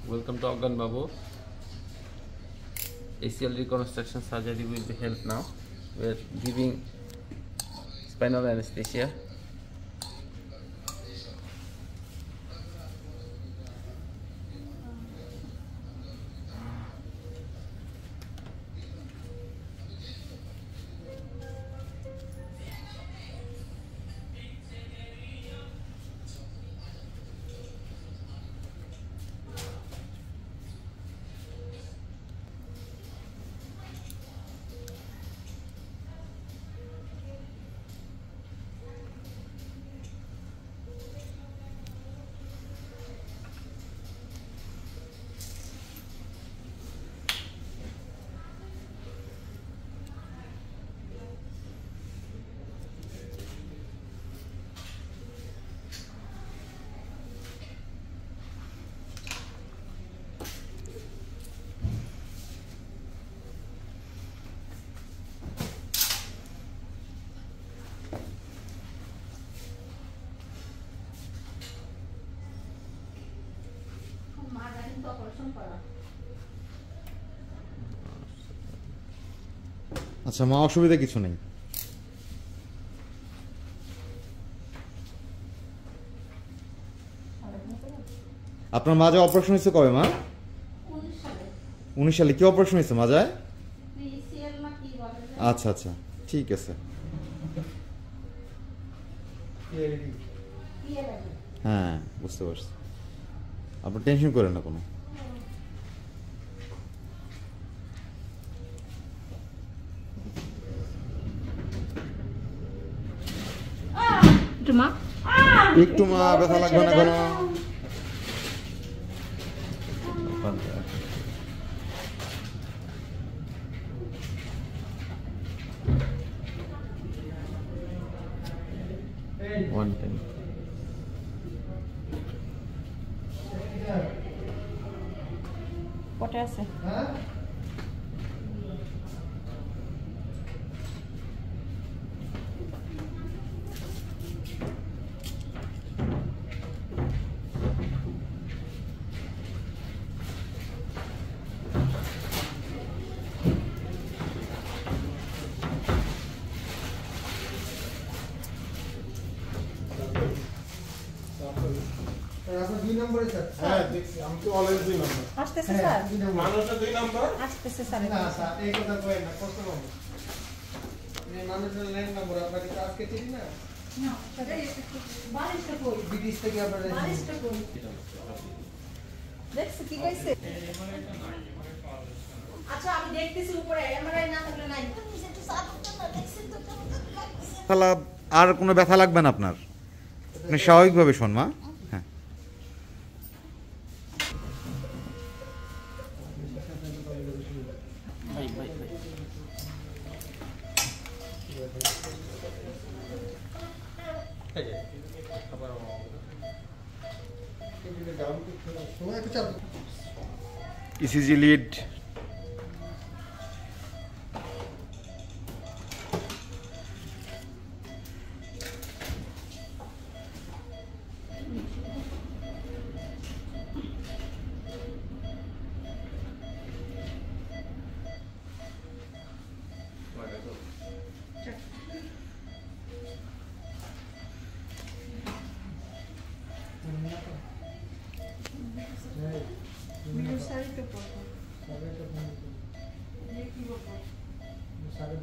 Welcome to Organ Babu. ACL reconstruction surgery will be held now. We are giving spinal anesthesia. আচ্ছা মা, অসুবিধা কিছু নেই। আপনার মাজা অপারেশন হয়েছে কবে মা? 19 সালে। কি অপারেশন হয়েছে মাজায়? আচ্ছা আচ্ছা, ঠিক আছে। হ্যাঁ বুঝতে পারছি, আপনি টেনশন করেন না কোনো। একটু মা, ব্যথা লাগবে না কোনো। One time. What else? হ্যাঁ দেখছি, আমি তো অলওয়েজ 2 নম্বর আসতেছে স্যার, মানুষটা 2 নম্বর আসতেছে স্যার। না স্যার এই কথা কই না, কষ্ট হবে। এই মানুষের লাইন নম্বর আপনাকে তো আজকে চিনি না। না বারিশটা কই, বিদেশ থেকে আপনারা বারিশটা কই দেখছি কি কইছে। আচ্ছা আমি দেখতেছি উপরে এমআরআই না থাকলে নাই। আর কোনো ব্যথা লাগবে না আপনার, আপনি স্বাভাবিকভাবে শোন মা। হ্যাঁ ইসিজি লিড। সারিতে পড়ো। দেখি বাবা। সারে